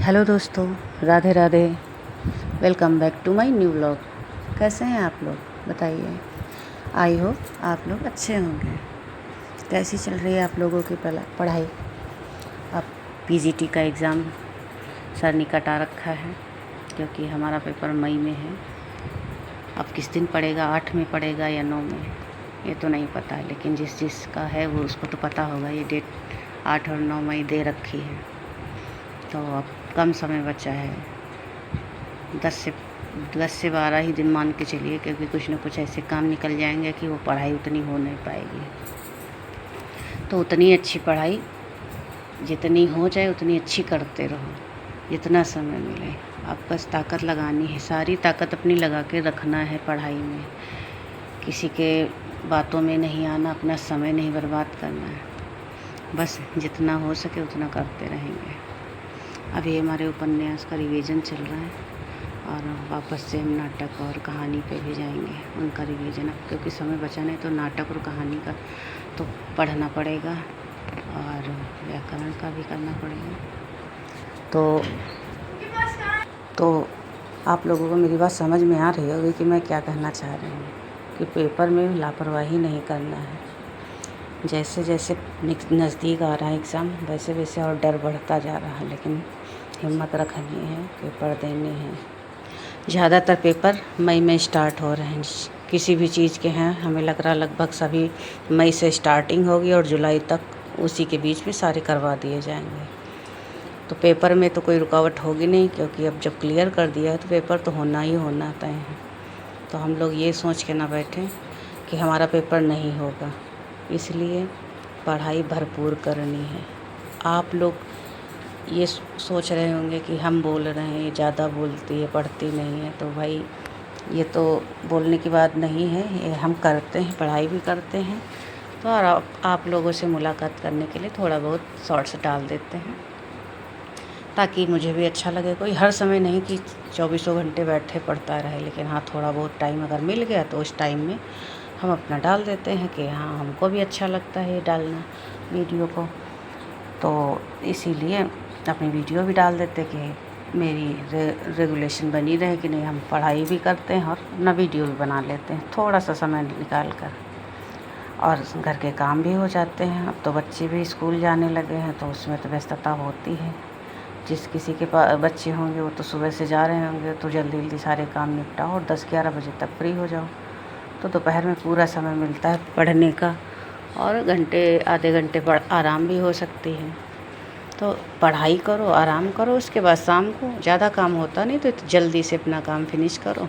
Hello दोस्तों, Radhe Radhe. Welcome back to my new vlog. कैसे हैं आप लोग बताइए। आई होप आप लोग अच्छे होंगे। कैसी चल रही है आप लोगों की पढ़ाई। अब पीजीटी का एग्ज़ाम सर ने कटा रखा है क्योंकि हमारा पेपर मई में है। अब किस दिन पड़ेगा, 8 में पड़ेगा या 9 में, ये तो नहीं पता है, लेकिन जिसका है वो उसको तो पता होगा। ये डेट 8 और 9 मई दे रखी है, तो अब कम समय बचा है। 10 से 12 ही दिन मान के चलिए, क्योंकि कुछ न कुछ ऐसे काम निकल जाएंगे कि वो पढ़ाई उतनी हो नहीं पाएगी। तो उतनी अच्छी पढ़ाई जितनी हो जाए उतनी अच्छी करते रहो, जितना समय मिले। आप बस ताकत लगानी है, सारी ताकत अपनी लगा के रखना है पढ़ाई में। किसी के बातों में नहीं आना, अपना समय नहीं बर्बाद करना है। बस जितना हो सके उतना करते रहेंगे। अभी हमारे उपन्यास का रिवीजन चल रहा है और वापस से हम नाटक और कहानी पे भी जाएंगे, उनका रिवीजन। अब क्योंकि समय बचा नहीं तो नाटक और कहानी का तो पढ़ना पड़ेगा और व्याकरण का भी करना पड़ेगा। तो आप लोगों को मेरी बात समझ में आ रही होगी कि मैं क्या कहना चाह रही हूँ, कि पेपर में लापरवाही नहीं करना है। जैसे जैसे नज़दीक आ रहा है एग्ज़ाम, वैसे वैसे और डर बढ़ता जा रहा है, लेकिन हिम्मत रखनी है, पेपर देने हैं। ज़्यादातर पेपर मई में स्टार्ट हो रहे हैं, किसी भी चीज़ के हैं। हमें लग रहा लगभग सभी मई से स्टार्टिंग होगी और जुलाई तक उसी के बीच में सारे करवा दिए जाएंगे। तो पेपर में तो कोई रुकावट होगी नहीं, क्योंकि अब जब क्लियर कर दिया है तो पेपर तो होना ही होना तय है। तो हम लोग ये सोच के ना बैठें कि हमारा पेपर नहीं होगा, इसलिए पढ़ाई भरपूर करनी है। आप लोग ये सोच रहे होंगे कि हम बोल रहे हैं, ये ज़्यादा बोलती है, पढ़ती नहीं है। तो भाई ये तो बोलने की बात नहीं है, ये हम करते हैं, पढ़ाई भी करते हैं। तो और आप लोगों से मुलाकात करने के लिए थोड़ा बहुत शॉर्ट्स डाल देते हैं, ताकि मुझे भी अच्छा लगे। कोई हर समय नहीं कि 24 घंटे बैठे पढ़ता रहे, लेकिन हाँ थोड़ा बहुत टाइम अगर मिल गया तो उस टाइम में हम अपना डाल देते हैं कि हाँ हमको भी अच्छा लगता है ये डालना वीडियो को। तो इसीलिए अपनी वीडियो भी डाल देते कि मेरी रेगुलेशन बनी रहे कि नहीं, हम पढ़ाई भी करते हैं और अपना वीडियो भी बना लेते हैं थोड़ा सा समय निकाल कर, और घर के काम भी हो जाते हैं। अब तो बच्चे भी स्कूल जाने लगे हैं, तो उसमें तो व्यस्तता होती है। जिस किसी के पास बच्चे होंगे वो तो सुबह से जा रहे होंगे, तो जल्दी जल्दी सारे काम निपटाओ और 10-11 बजे तक फ्री हो जाओ। तो दोपहर में पूरा समय मिलता है पढ़ने का, और आधे घंटे आराम भी हो सकती है। तो पढ़ाई करो, आराम करो, उसके बाद शाम को ज़्यादा काम होता नहीं तो जल्दी से अपना काम फिनिश करो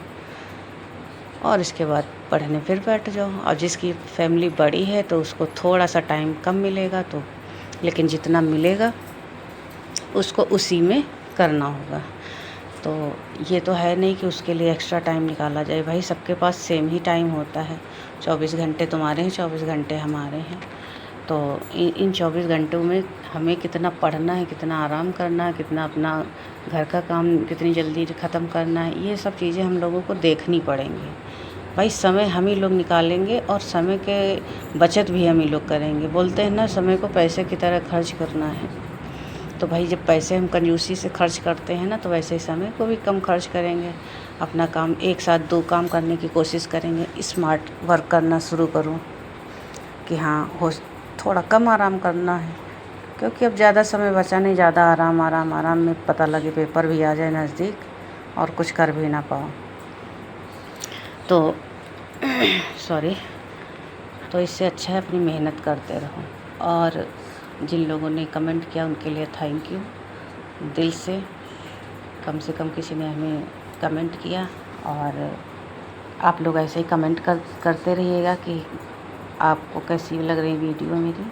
और इसके बाद पढ़ने फिर बैठ जाओ। और जिसकी फैमिली बड़ी है तो उसको थोड़ा सा टाइम कम मिलेगा, तो लेकिन जितना मिलेगा उसको उसी में करना होगा। तो ये तो है नहीं कि उसके लिए एक्स्ट्रा टाइम निकाला जाए। भाई सबके पास सेम ही टाइम होता है, 24 घंटे तुम्हारे हैं, 24 घंटे हमारे हैं। तो इन 24 घंटों में हमें कितना पढ़ना है, कितना आराम करना है, कितना अपना घर का काम कितनी जल्दी ख़त्म करना है, ये सब चीज़ें हम लोगों को देखनी पड़ेंगी। भाई समय हम ही लोग निकालेंगे और समय के बचत भी हम ही लोग करेंगे। बोलते हैं ना, समय को पैसे की तरह खर्च करना है। तो भाई जब पैसे हम कंजूसी से खर्च करते हैं ना, तो वैसे ही समय को भी कम खर्च करेंगे। अपना काम एक साथ 2 काम करने की कोशिश करेंगे। स्मार्ट वर्क करना शुरू करूँ कि हाँ हो थोड़ा कम आराम करना है, क्योंकि अब ज़्यादा समय बचा नहीं। ज़्यादा आराम में पता लगे पेपर भी आ जाए नज़दीक और कुछ कर भी ना पाओ तो सॉरी। तो इससे अच्छा है अपनी मेहनत करते रहो। और जिन लोगों ने कमेंट किया उनके लिए थैंक यू दिल से। कम किसी ने हमें कमेंट किया, और आप लोग ऐसे ही कमेंट करते रहिएगा कि आपको कैसी लग रही वीडियो मेरी,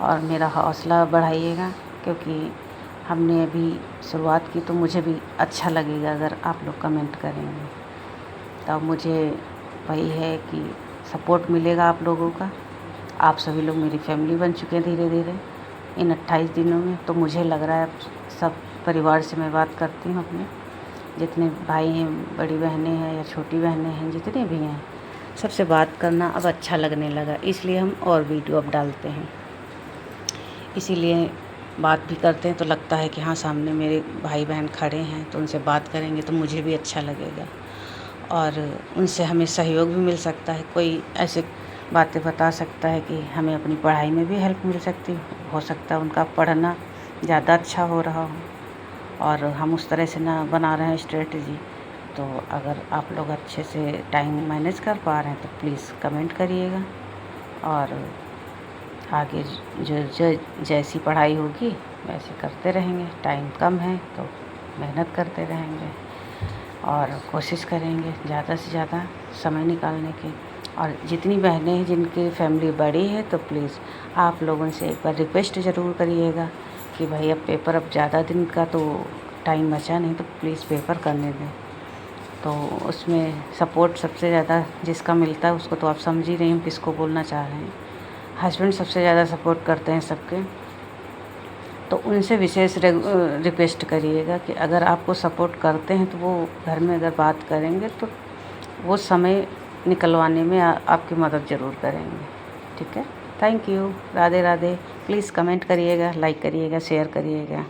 और मेरा हौसला बढ़ाइएगा, क्योंकि हमने अभी शुरुआत की तो मुझे भी अच्छा लगेगा अगर आप लोग कमेंट करेंगे। तो मुझे वही है कि सपोर्ट मिलेगा आप लोगों का। आप सभी लोग मेरी फैमिली बन चुके हैं धीरे धीरे इन 28 दिनों में। तो मुझे लग रहा है अब सब परिवार से मैं बात करती हूँ, अपने जितने भाई हैं, बड़ी बहनें हैं या छोटी बहनें हैं, जितने भी हैं, सबसे बात करना अब अच्छा लगने लगा। इसलिए हम और वीडियो अब डालते हैं। इसीलिए बात भी करते हैं तो लगता है कि हाँ सामने मेरे भाई बहन खड़े हैं, तो उनसे बात करेंगे तो मुझे भी अच्छा लगेगा और उनसे हमें सहयोग भी मिल सकता है। कोई ऐसे बातें बता सकता है कि हमें अपनी पढ़ाई में भी हेल्प मिल सकती हो सकता है उनका पढ़ना ज़्यादा अच्छा हो रहा हो और हम उस तरह से ना बना रहे हैं स्ट्रेटजी। तो अगर आप लोग अच्छे से टाइम मैनेज कर पा रहे हैं तो प्लीज़ कमेंट करिएगा और आगे जो जैसी पढ़ाई होगी वैसे करते रहेंगे। टाइम कम है तो मेहनत करते रहेंगे और कोशिश करेंगे ज़्यादा से ज़्यादा समय निकालने की। और जितनी बहनें हैं जिनकी फैमिली बड़ी है तो प्लीज़ आप लोगों से एक बार रिक्वेस्ट ज़रूर करिएगा कि भाई अब पेपर अब ज़्यादा दिन का तो टाइम बचा नहीं, तो प्लीज़ पेपर करने दें। तो उसमें सपोर्ट सबसे ज़्यादा जिसका मिलता है उसको तो आप समझ ही रही हम किसको बोलना चाह रहे हैं। हस्बैंड सबसे ज़्यादा सपोर्ट करते हैं सबके, तो उनसे विशेष रिक्वेस्ट करिएगा कि अगर आपको सपोर्ट करते हैं तो वो घर में अगर बात करेंगे तो वो समय निकलवाने में आपकी मदद ज़रूर करेंगे। ठीक है, thank you, Radhe Radhe. Please comment करिएगा, लाइक करिएगा, शेयर करिएगा।